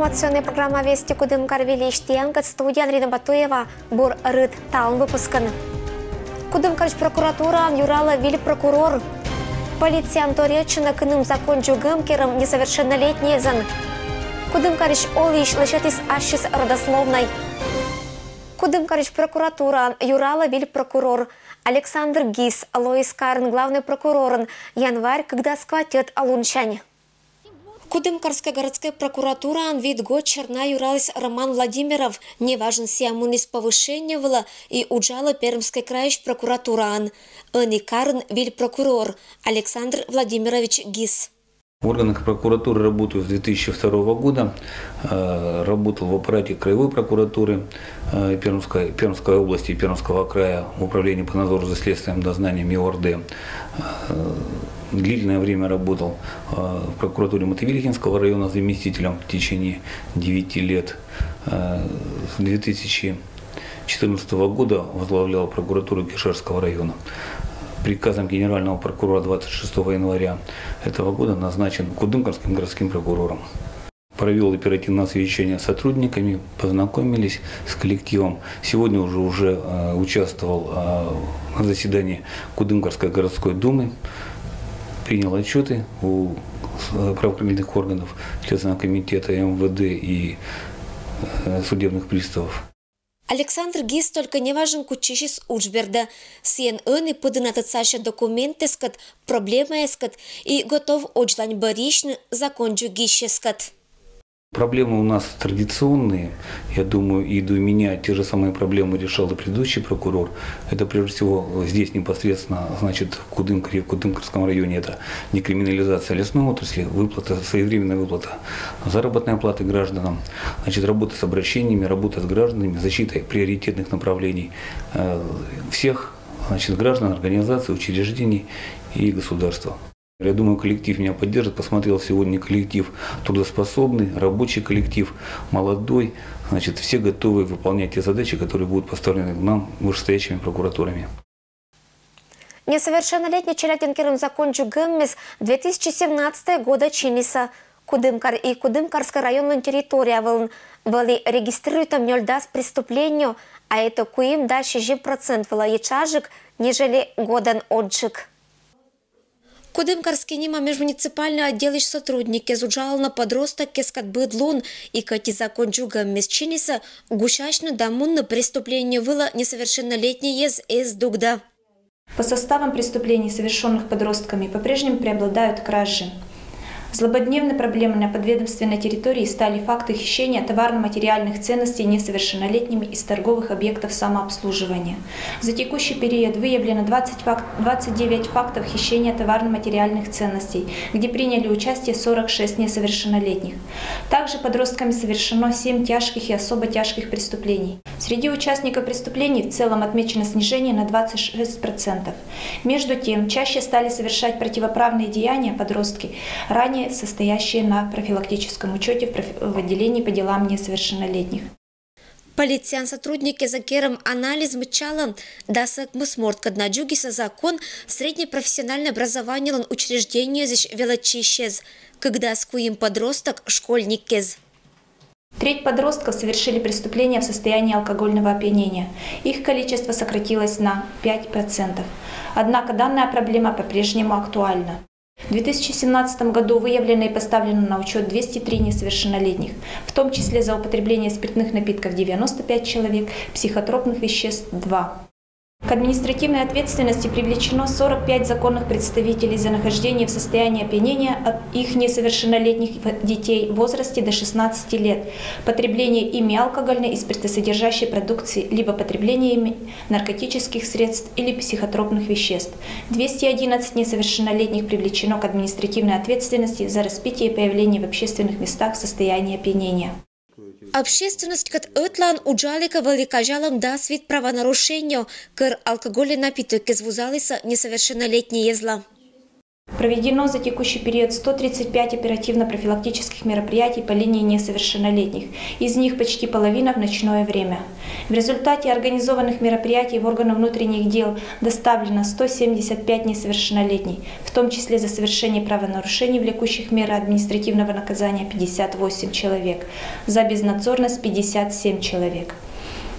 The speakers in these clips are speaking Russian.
Информационная программа «Вести Кудымкар Велиштиянкат», студия Андрей Батуева, Бур Рыд Таун выпускан. Кудымкарч прокуратура юрала виль прокурор. Полиция Анторечина кыным закон джугымкером несовершеннолетний зан. Кудымкарч олиш лышетис ашис родословной. Кудымкарч прокуратура юрала виль прокурор. Александр Гис, Лоис Карн, главный прокурор, январь, когда схватят Алунчань. Кудымкарская городская прокуратура вид год черна юралась Роман Владимиров, неважен сиамунис повышения вла и уджала Пермской краищ прокуратура Ани Карн виль прокурор Александр Владимирович Гис. В органах прокуратуры работаю с 2002 года, работал в аппарате краевой прокуратуры Пермской области и Пермского края в управлении по надзору за следствием, дознанием и ОРД. Длительное время работал в прокуратуре Мотовилихинского района заместителем в течение 9 лет. С 2014 года возглавлял прокуратуру Кишерского района. Приказом генерального прокурора 26 января этого года назначен Кудымкарским городским прокурором. Провел оперативное совещание с сотрудниками, познакомились с коллективом. Сегодня уже участвовал на заседании Кудымкарской городской думы, принял отчеты у правоохранительных органов, Следственного комитета, МВД и судебных приставов. Александр Гис только не важен кучишис учберда. Сиен и подынатат саша документы скат, проблемы скат и готов очлань баришн закончу гищескат. Проблемы у нас традиционные. Я думаю, и до меня те же самые проблемы решал и предыдущий прокурор. Это прежде всего здесь непосредственно, значит, в Кудымкаре, в Кудымкарском районе, это некриминализация лесной отрасли, выплата, своевременная выплата заработной платы гражданам, значит, работа с обращениями, работа с гражданами, защита приоритетных направлений всех, значит, граждан, организаций, учреждений и государства. Я думаю, коллектив меня поддержит. Посмотрел сегодня коллектив трудоспособный, рабочий коллектив, молодой. Значит, все готовы выполнять те задачи, которые будут поставлены нам вышестоящими прокуратурами. Несовершеннолетний Челятинкером закончу гэммис 2017 года чиниса. Кудымкар и Кудымкарская районная территория вали регистрируют там нельда с преступлению, а это куим дальше 60% вала ячажик, нежели годан отжиг. Кудымкарский нима межмуниципальный отдел сотрудники зуджал на подросток кескат быдлун и кати закончу гаммис чиниса гушачно дамун на преступление было несовершеннолетний из дугда. По составам преступлений, совершенных подростками, по-прежнему преобладают кражи. Злободневной проблемой на подведомственной территории стали факты хищения товарно-материальных ценностей несовершеннолетними из торговых объектов самообслуживания. За текущий период выявлено 29 фактов хищения товарно-материальных ценностей, где приняли участие 46 несовершеннолетних. Также подростками совершено 7 тяжких и особо тяжких преступлений. Среди участников преступлений в целом отмечено снижение на 26%. Между тем, чаще стали совершать противоправные деяния подростки, ранее состоящие на профилактическом учете в отделении по делам несовершеннолетних. Полициан сотрудники за кером анализ мчала дасак мусморт каднаджугиса закон среднепрофессиональное образование учреждение здесь велочищез, когда скуим подросток школьникез. Треть подростков совершили преступления в состоянии алкогольного опьянения. Их количество сократилось на 5%. Однако данная проблема по-прежнему актуальна. В 2017 году выявлено и поставлено на учет 203 несовершеннолетних, в том числе за употребление спиртных напитков 95 человек, психотропных веществ 2. К административной ответственности привлечено 45 законных представителей за нахождение в состоянии опьянения от их несовершеннолетних детей в возрасте до 16 лет, потребление ими алкогольной и спиртосодержащей продукции, либо потребление ими наркотических средств или психотропных веществ. 211 несовершеннолетних привлечено к административной ответственности за распитие и появление в общественных местах в состоянии опьянения. Общественность кат ытлан уджалика великажалом даст вид правонарушению, кыр алкогольный напиток извузалися несовершеннолетний езла. Проведено за текущий период 135 оперативно-профилактических мероприятий по линии несовершеннолетних. Из них почти половина в ночное время. В результате организованных мероприятий в органы внутренних дел доставлено 175 несовершеннолетних, в том числе за совершение правонарушений, влекущих меры административного наказания 58 человек, за безнадзорность 57 человек.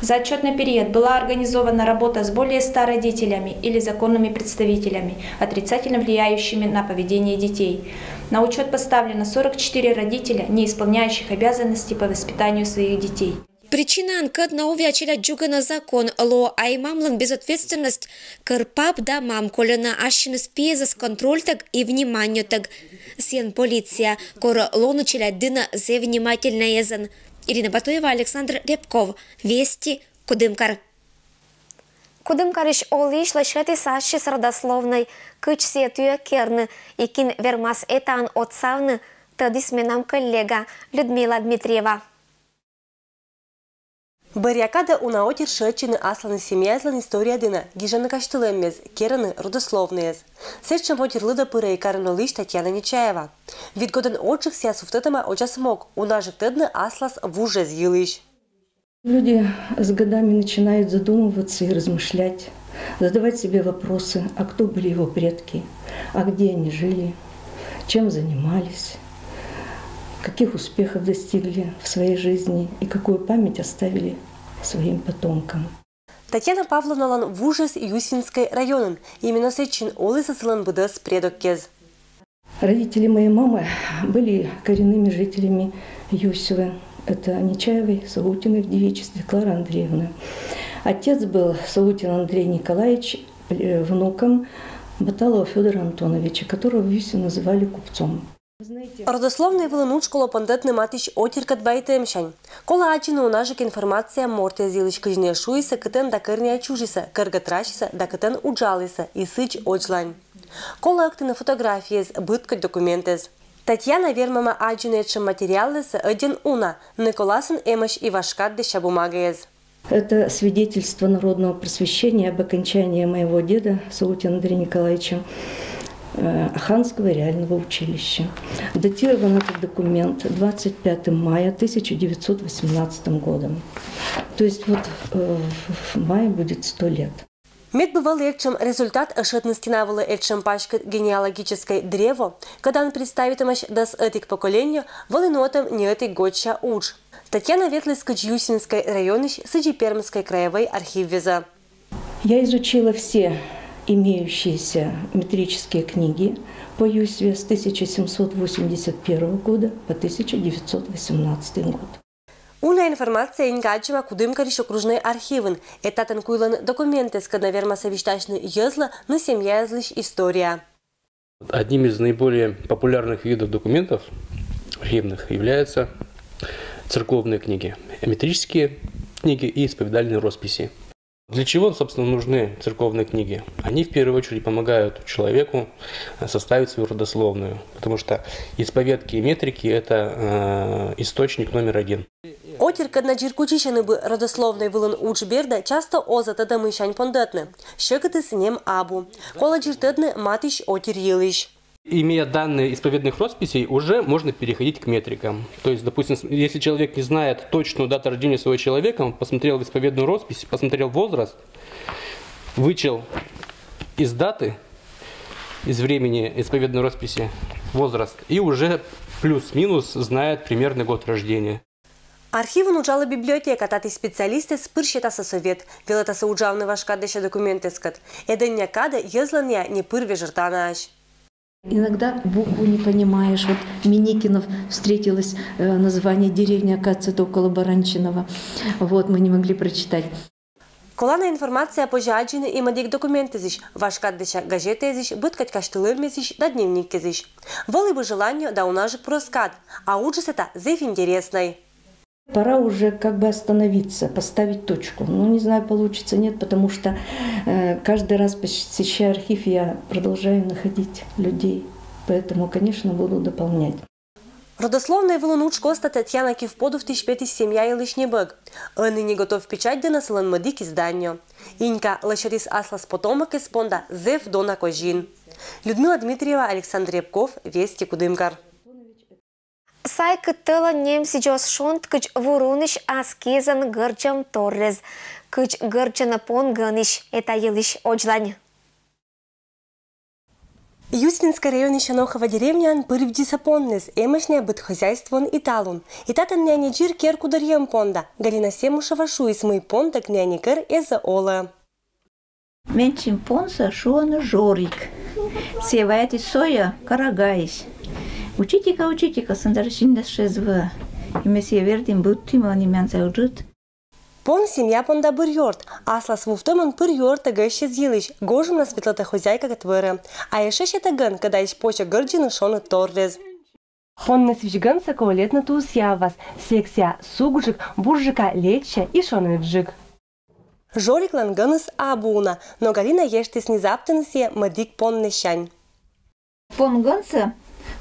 За отчетный период была организована работа с более 100 родителями или законными представителями, отрицательно влияющими на поведение детей. На учет поставлено 44 родителя, не исполняющих обязанности по воспитанию своих детей. Причина анкет на увячиля джуга на закон ло аймамлан безответственность кырпап да мам колена ашины спиеза с контроль так и внимание так. Сен полиция кора лонучиля дына зе внимательно езен. Ирина Батуева, Александр Рябков. Вести, Кудымкар. Кудымкарыш олиш лашети саши с родословной кычсе тюя керны, икин вермас этан отсавны, тадис менам коллега Людмила Дмитриева. Барьякада унаотир шечины асланы семьязлан история дына, гижаны каштылеммез, кераны родословныез. Сечем отирлыда пырей карнолыш Татьяна Нечаева. Вид годен отших ся суфтетама очас мог, унажик тедны аслас в уже зъелыш. Люди с годами начинают задумываться и размышлять, задавать себе вопросы, а кто были его предки, а где они жили, чем занимались, каких успехов достигли в своей жизни и какую память оставили своим потомкам. Татьяна Павловна лан в ужас Юсинской районен. Именно сечин олыса сылан быдас предоккез. Родители моей мамы были коренными жителями Юсевы. Это Нечаевой, Саутиной в девичестве, Клара Андреевна. Отец был Саутин Андрей Николаевич, внуком Баталова Федора Антоновича, которого в Юсе называли купцом. Родословный вылынуч коло пандетный матич отиркат байтемшань. Кола ачина унажик информация морте зилыч кыжне шуиса кытен да кырня чужиса, кыргатрачиса да кытен уджалиса и сыч очлань. Кола актына фотографиез, быткать документез. Татьяна вермама аджинетшим материалеса один уна, Николасын эмаш и вашкат деща бумагез. Это свидетельство народного просвещения об окончании моего деда Саутина Андрея Николаевича Аханского реального училища. Датирован этот документ 25 мая 1918 годом. То есть вот в мае будет 100 лет. Мед бывал этим результат ошибности навыла этим пачкать генеалогическое древо, когда он представит имаш дас этих поколению, волынотом не этой годча уж. Татьяна Ветлыскач Юсинской районыш Сыджи Пермской краевой архив виза. Я изучила все имеющиеся метрические книги по Юсве с 1781 года по 1918 год. Una информация ингачева Кудымкариш окружной архивен. Это танкуйлан документы, с наверма совещательны езла, но семья езлыш история. Одним из наиболее популярных видов документов архивных являются церковные книги, метрические книги и исповедальные росписи. Для чего, собственно, нужны церковные книги? Они в первую очередь помогают человеку составить свою родословную, потому что исповедки и метрики – это источник номер один. Отирка на джиркучишаны бы родословной вылын учберда часто оза тада мышань пондатны. Щекаты с нем абу. Кола джиртедны матиш отир елыш. Имея данные исповедных росписей, уже можно переходить к метрикам. То есть, допустим, если человек не знает точную дату рождения своего человека, он посмотрел в исповедную роспись, посмотрел возраст, вычел из даты, из времени исповедной росписи возраст, и уже плюс-минус знает примерный год рождения. Архивен уджала библиотека, тати специалисты спырщетаса совет, велетаса уджавны вашкадыша документескат. Эдення када езланья не пырве жертанаш. Иногда букву не понимаешь. Вот Миникинов встретилось название деревни, оказывается, это около Баранчинова. Вот, мы не могли прочитать. Колана информация по жаджины и мадик документезиш, вашкадыша газетезиш, быткать каштылырмезиш, да дневникезиш. Волы бы желание да унажик проскат, а ужас это зев интересный. Пора уже как бы остановиться, поставить точку. Ну, не знаю, получится, нет, потому что каждый раз, посещая архив, я продолжаю находить людей. Поэтому, конечно, буду дополнять. Родословная внучка Татьяна Кивподов тишпети семья и лишний бык. Ныне готов печать да населен мадик изданию. Инька лошадис аслас потомок из понда Зев Дона Кожин. Людмила Дмитриева, Александр Рябков, Вести Кудымкар. Сай кытыла немси жос шонт кыч вуруныш аскезан гырчам торрез. Кыч гырчана пон гыныш это елыш очлань. Юстинская район Ишанохова деревня пырвди сапоннес, эмошня быт хозяйствон и талун. И тата няни джир керку дарьем понда. Галина Семушева шуис мой понда к няни кер эза ола. Менчим понса шуан жорик. Севает и соя карагайс. Учитика, сандаршинда шезва. И месье вердим будтим анимян заужит. Пон семья понда бырьорт, аслас вуфтоман пырьорта гэще зилыш, гожим на светлата хозяйка катвыры. А еще щетаган, когда ищ поча гырджина шона торрез. Пон на свичган саковалетна туз явас, сексия сугжик, буржика леча и шоныджик. Жорик ланганыс абуна, но Галина ештис незаптынысье мадик пон нещань. Пон ганса,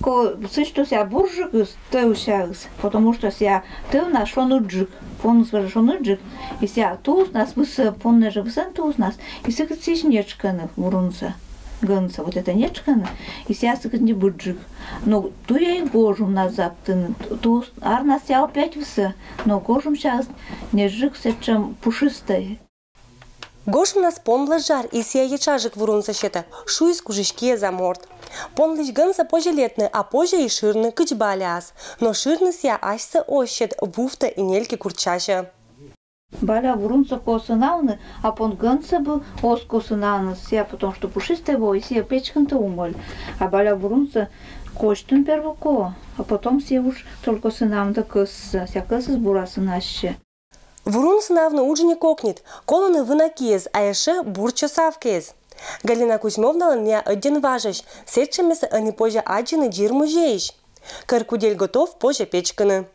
ко сычту ся буржик то усягс, потому что ся ты на шонуджик. Понус варшонуджик, и ся туз нас высы понны же всын туз нас, и сыкат сись нечканы вурунца, гынца, вот это нечканы, и ся сыкат не буджик. Но ту я и гожум нас заптын, туз ар нас ся опять высы, но гожум сейчас не жик сечем пушистой. Гошум нас пон блажар, и сия ячажик вурунца щета, шуис кужишке за морд. Пон лишь гынца позже летны, а позже и ширны кычбаляс, но ширны сия ашса ощет вуфта и нельки курчаща. Баля вурунца косынауны, а пон гынца был ос косынауны, сия потому что пушистая его, и сия печкан-то умоль. А баля вурунца коштун первоко, а потом сия уж только сынауны кысса, ся кысса сбурасы наще. Вурун сынавны уджине кокнет, колоны вынакез, а еше бурчо савкез. Галина Кузьмовна не один важащ, сетчемес они позже аджины джир мужеищ. Каркудель готов позже печканы.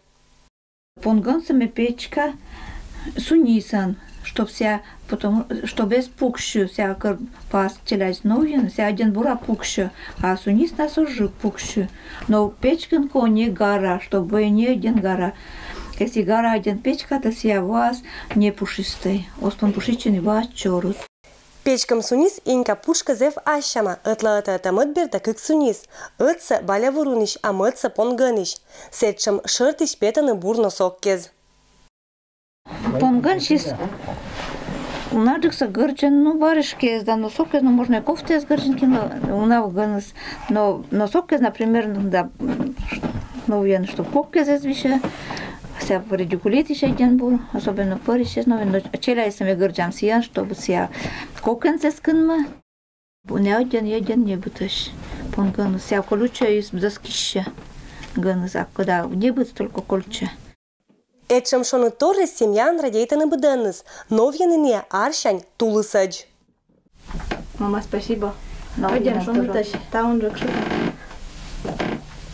Понгонцами печка сунисан, чтоб ся, потому что без пукщу ся пас челять новин, ся один бура пукщу, а сунис нас уже пукщу. Но печканко не гора, чтобы не один гора. Если гора один печка, то ся вас не пушистой. Оспон пушичен вас чорут. Печкам сунис инька пушка зев ашама, ытла это мыдбер да кык сунис. Ытса баля вуруниш, а мытса понгыниш. Сетчем шыртиш петаны бурно соккез. Понганшис надыкса гырчен, ну барышкез, да, но соккез, ну можно и кофты с гырченки, но гыныс, но соккез, например, да, ну я что коккез извеща. Вся редикулит еще один был, особенно порищес, но челяй сами горджам сиян, чтобы ся кокенце скынма. Не один не бутыш. Понган ся колюча из заскища. Гыныза, когда не будет только колюча. Этчем шоны торрес семьян радейтаны быденныс, новьяны не аршань тулысадж. Мама, спасибо. Пойдем, шоны тащ, там он рыкшит.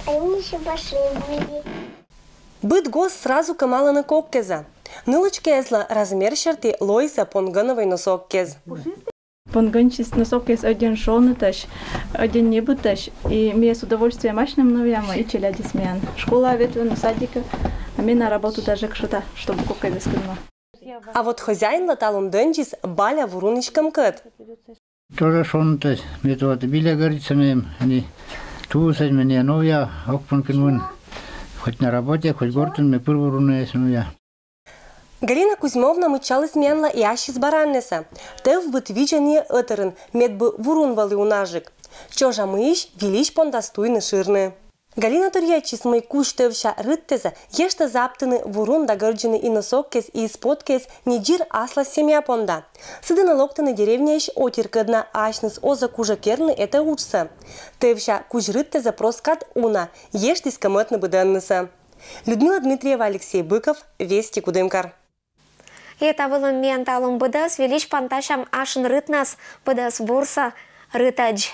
А мы еще пошли были. Быт гос сразу камала на коккеза. Нылыч кезла размер черты лойса понгановой носок кез. Понганчис носок кез один шоны тащ, один не бутащ. И мне с удовольствием мощным новьяма и челяди смеян. Школа ветвена садика, а мне на работу даже кшута, чтобы коккеза скинула. А вот хозяин латалун дэнджис баля вуруничкам кэт. Тоже шоны тащ, мне то вот биля горится мне, они тусать мне новья, окпанкин. Хоть на работе, хоть гортен, мы первую руну я. Галина Кузьмовна мычалась менла и ащис бараннеса. Тев быт виджане ытерын, мед бы вурун валы унажик. Чожа мыищ, велищ пондастуйны ширны. Галина Турьячис мой куш тевща рыттеза, ешта заптыны вурун да гырджины и носок кез и испод кез неджир асла семья понда. Сыдына локтаны деревня ищ отиркадна ашныс оза кужа керны это учса. Тевща куш рыттеза проскат уна, ештис камэтны быденныса. Людмила Дмитриева, Алексей Быков, Вести Кудымкар. Это был менталом быдас, велич панташам ашын рытнас, быдас бурса рытадж.